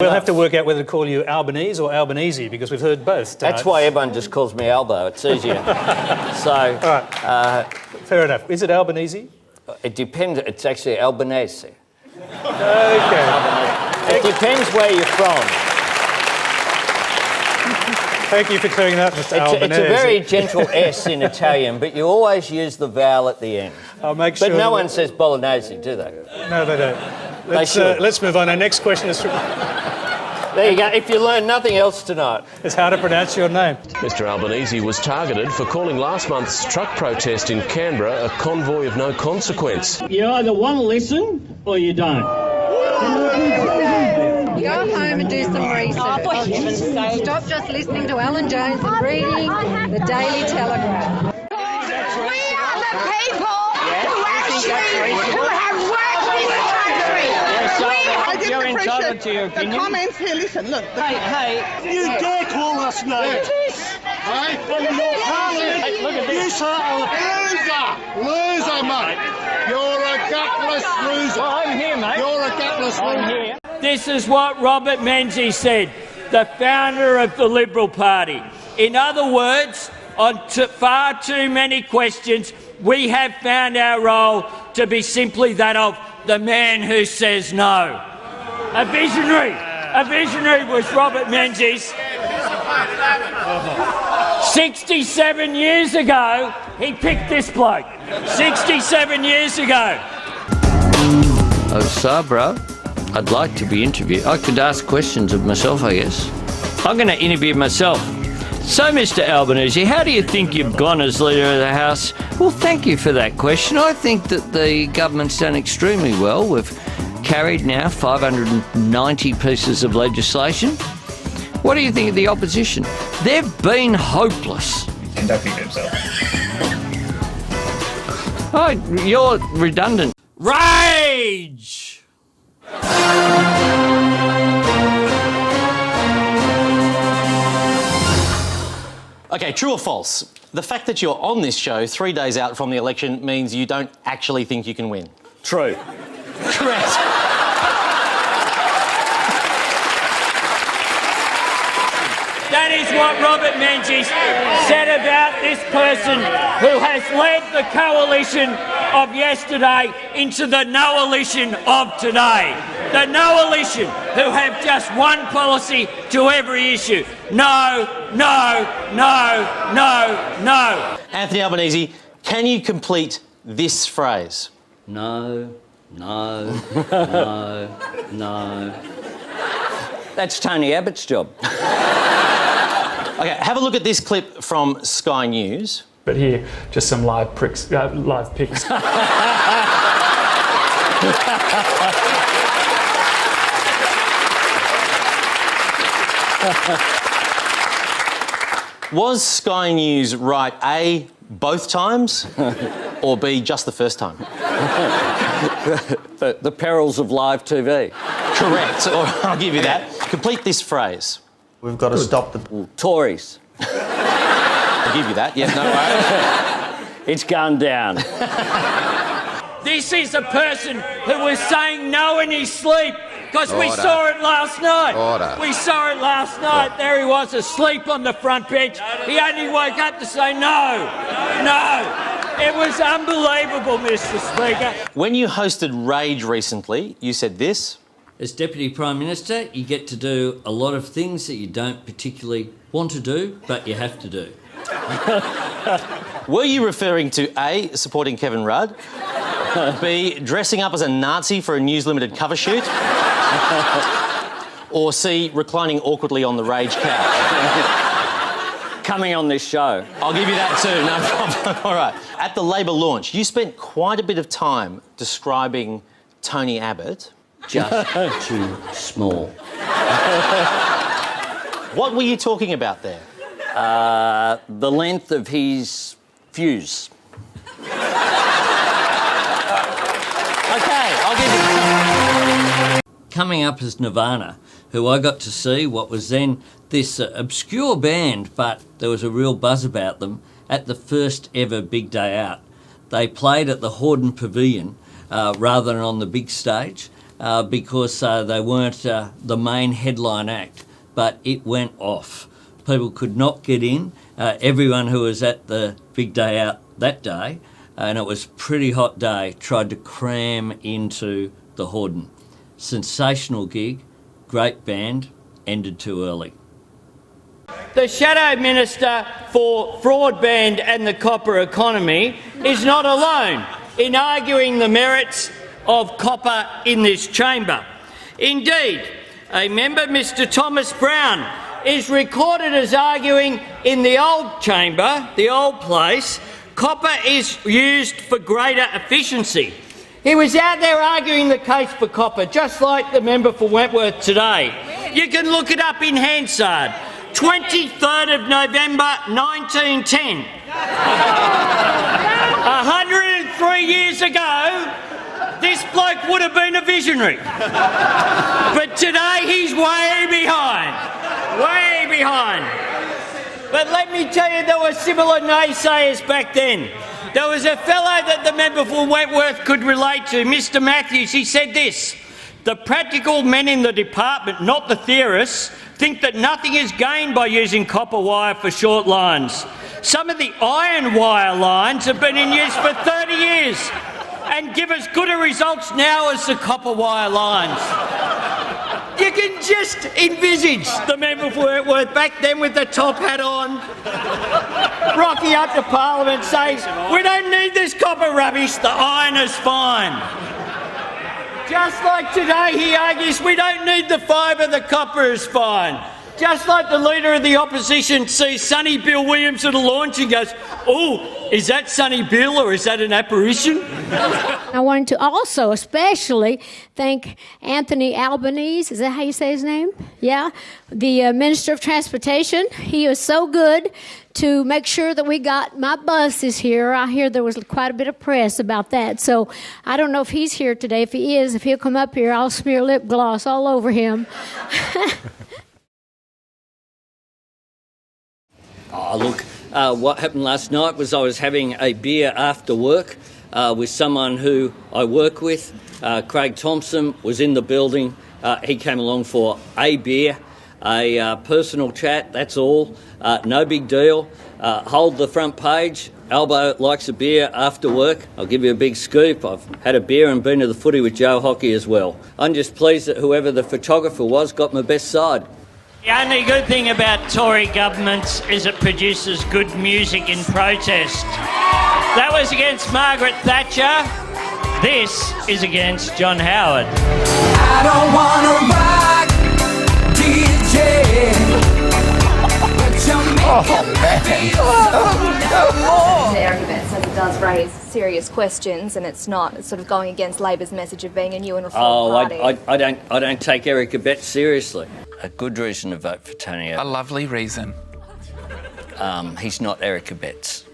We'll have to work out whether to call you Albanese or Albanese because we've heard both. That's why everyone just calls me Albo. It's easier. So, all right. Fair enough. Is it Albanese? It depends. It's actually Albanese. Okay. It depends where you're from. Thank you for clearing that, Mr. Albanese. It's a very gentle S in Italian, but you always use the vowel at the end. I'll make sure. But no one says bolognese, do they? No, they don't. Let's move on. Our next question is from... There you go. If you learn nothing else tonight. It's how to pronounce your name. Mr Albanese was targeted for calling last month's truck protest in Canberra a convoy of no consequence. You either want to listen or you don't. Go home and do some research. Stop just listening to Alan Jones and reading the Daily Telegraph. We are the people who have worked this country. You're entitled to your opinion. The comments here, listen, look. Hey. You dare call us names? Hey, from your parliament, Look at this. you sir are a loser, mate. You're a gutless loser. Well, I'm here, mate. You're a gutless I'm loser. here. This is what Robert Menzies said, the founder of the Liberal Party. In other words, on far too many questions, we have found our role to be simply that of the man who says no. A visionary was Robert Menzies. 67 years ago, he picked this bloke. 67 years ago. Oh, Sabra, I'd like to be interviewed. I could ask questions of myself, I guess. I'm going to interview myself. So, Mr Albanese, how do you think you've gone as Leader of the House? Well, thank you for that question. I think that the government's done extremely well. We've carried now 590 pieces of legislation. What do you think of the opposition? They've been hopeless. Conducting himself. Oh, you're redundant. Rage! Okay, true or false? The fact that you're on this show 3 days out from the election means you don't actually think you can win. True. Correct. That is what Robert Menzies said about this person who has led the coalition of yesterday into the no-alition of today. The no-alition who have just one policy to every issue. No, no, no, no, no. Anthony Albanese, can you complete this phrase? No, no, no, no. That's Tony Abbott's job. Okay, have a look at this clip from Sky News. But here, just some live pics. Was Sky News right, A, both times, or B, just the first time? The perils of live TV. Correct, or I'll give you that. Complete this phrase. We've got to stop the... Tories. I'll give you that, yeah, no worries. It's gone down. This is a person who was saying no in his sleep because we saw it last night. We saw it last night. There he was asleep on the front bench. He only woke up to say no. No. It was unbelievable, Mr. Speaker. When you hosted Rage recently, you said this. As Deputy Prime Minister, you get to do a lot of things that you don't particularly want to do, but you have to do. Were you referring to A, supporting Kevin Rudd, B, dressing up as a Nazi for a News Limited cover shoot, or C, reclining awkwardly on the Rage couch? Coming on this show. I'll give you that too, no problem. All right. At the Labor launch, you spent quite a bit of time describing Tony Abbott. Just too small. What were you talking about there? The length of his fuse. OK, I'll give you... Coming up as Nirvana, who I got to see what was then this obscure band, but there was a real buzz about them, at the first ever Big Day Out. They played at the Hordern Pavilion rather than on the big stage. because they weren't the main headline act, but it went off. People could not get in. Everyone who was at the big day out that day, and it was a pretty hot day, tried to cram into the Hordern. Sensational gig, great band, ended too early. The Shadow Minister for Broadband and the Copper Economy is not alone in arguing the merits of copper in this chamber. Indeed, a member, Mr Thomas Brown, is recorded as arguing in the old chamber, the old place, copper is used for greater efficiency. He was out there arguing the case for copper, just like the member for Wentworth today. You can look it up in Hansard. 23rd of November 1910. 103 years ago, this bloke would have been a visionary. But today he's way behind. Way behind. But let me tell you, there were similar naysayers back then. There was a fellow that the member for Wentworth could relate to, Mr Matthews. He said this: the practical men in the department, not the theorists, think that nothing is gained by using copper wire for short lines. Some of the iron wire lines have been in use for 30 years and give us gooder results now as the copper wire lines. You can just envisage the member for Wentworth back then with the top hat on, rocking up to Parliament saying, "We don't need this copper rubbish, the iron is fine." Just like today, he argues we don't need the fibre, the copper is fine. Just like the Leader of the Opposition sees Sonny Bill Williams at a launch and goes, "Oh, is that Sonny Bill or is that an apparition?" I wanted to also especially thank Anthony Albanese, is that how you say his name? Yeah, the Minister of Transportation. He was so good to make sure that we got my buses here. I hear there was quite a bit of press about that. So I don't know if he's here today. If he is, if he'll come up here, I'll smear lip gloss all over him. Oh, look, what happened last night was I was having a beer after work with someone who I work with. Craig Thompson was in the building. He came along for a beer, a personal chat, that's all. No big deal. Hold the front page. Albo likes a beer after work. I'll give you a big scoop. I've had a beer and been to the footy with Joe Hockey as well. I'm just pleased that whoever the photographer was got my best side. The only good thing about Tory governments is it produces good music in protest. That was against Margaret Thatcher. This is against John Howard. I don't wanna rock, DJ. Eric Betts says it does raise serious questions, and it's not. It's sort of going against Labor's message of being a new and reformed party. I don't take Eric Betts seriously. A good reason to vote for Tony. A lovely reason. He's not Eric Betts.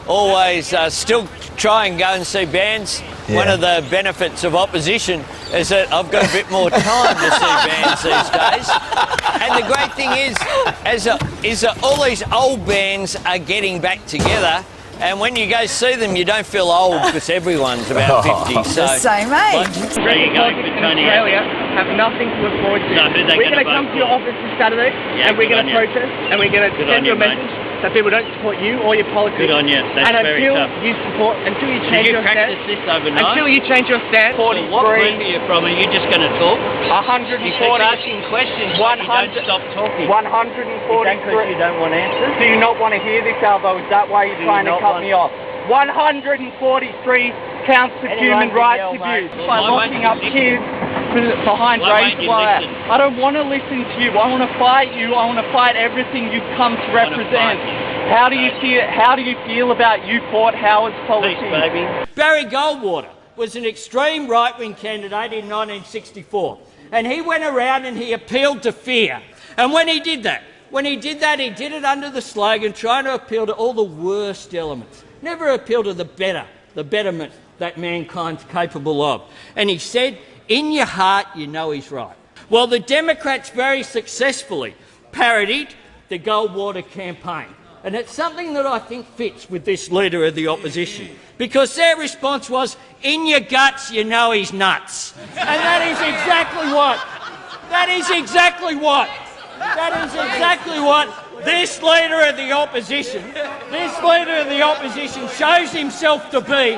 Always still try and go and see bands. Yeah. One of the benefits of opposition is that I've got a bit more time to see bands these days. And the great thing is that all these old bands are getting back together. And when you go see them, you don't feel old because everyone's about 50. So the same age. Where are you going for Tony? Australia have nothing to look forward to. So we're going to come to your office this Saturday, and we're going to protest, and we're going to send you a message that people don't support you or your politics. Good on you. That's very tough. Until you change your stance. Did you practice this overnight? Until you change your stance. What group are you from? Are you just going to talk? 140. You keep asking questions. 100. You don't stop talking. 143. Is that because you don't want answers? Do you not want to hear this, Albo? Is that why you're trying to cut me off? 143 counts of human rights abuse by locking up kids behind razor wire. I don't want to listen to you. I want to fight you. I want to fight everything you've come to represent. How do you feel about you, Port Howard's policy? Barry Goldwater was an extreme right-wing candidate in 1964, and he went around and he appealed to fear. And when he did that, he did it under the slogan trying to appeal to all the worst elements. Never appeal to the betterment that mankind's capable of. And he said, in your heart, you know he's right. Well, the Democrats very successfully parodied the Goldwater campaign. And it's something that I think fits with this Leader of the Opposition, because their response was, in your guts, you know he's nuts. And that is exactly what this Leader of the Opposition shows himself to be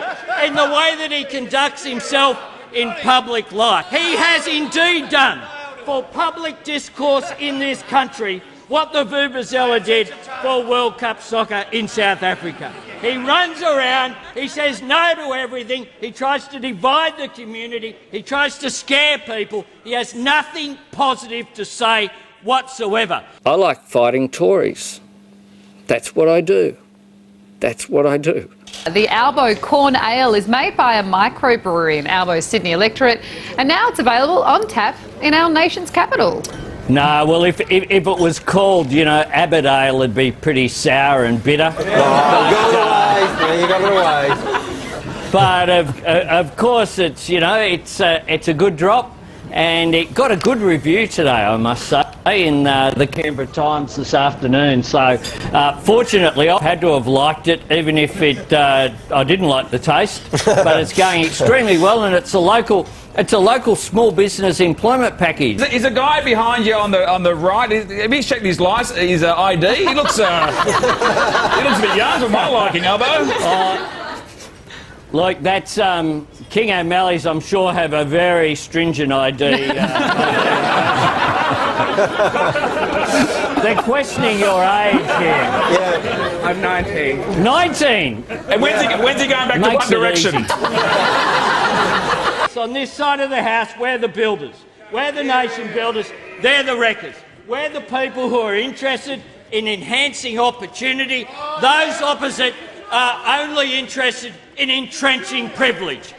in the way that he conducts himself in public life. He has indeed done for public discourse in this country what the Vuvuzela did for World Cup soccer in South Africa. He runs around, he says no to everything, he tries to divide the community, he tries to scare people, he has nothing positive to say whatsoever. I like fighting Tories. That's what I do. The Albo Corn Ale is made by a microbrewery in Albo's Sydney electorate, and now it's available on tap in our nation's capital. No, well, if it was called, Abbott Ale, it'd be pretty sour and bitter. But of course, it's a good drop, and it got a good review today, I must say, in the Canberra Times this afternoon. So fortunately, I had to have liked it, even if I didn't like the taste. But it's going extremely well, and it's a local small business employment package. Is a guy behind you on the right? Have you checked his license, his ID? He looks a bit young for my liking, Albo. Look, that's King O'Malley's. I'm sure have a very stringent ID. They're questioning your age here. Yeah, I'm 19. 19. And when's he going back to One Direction? On this side of the house, we're the builders. We're the nation builders. They're the wreckers. We're the people who are interested in enhancing opportunity. Those opposite are only interested in entrenching privilege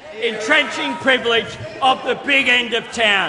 of the big end of town.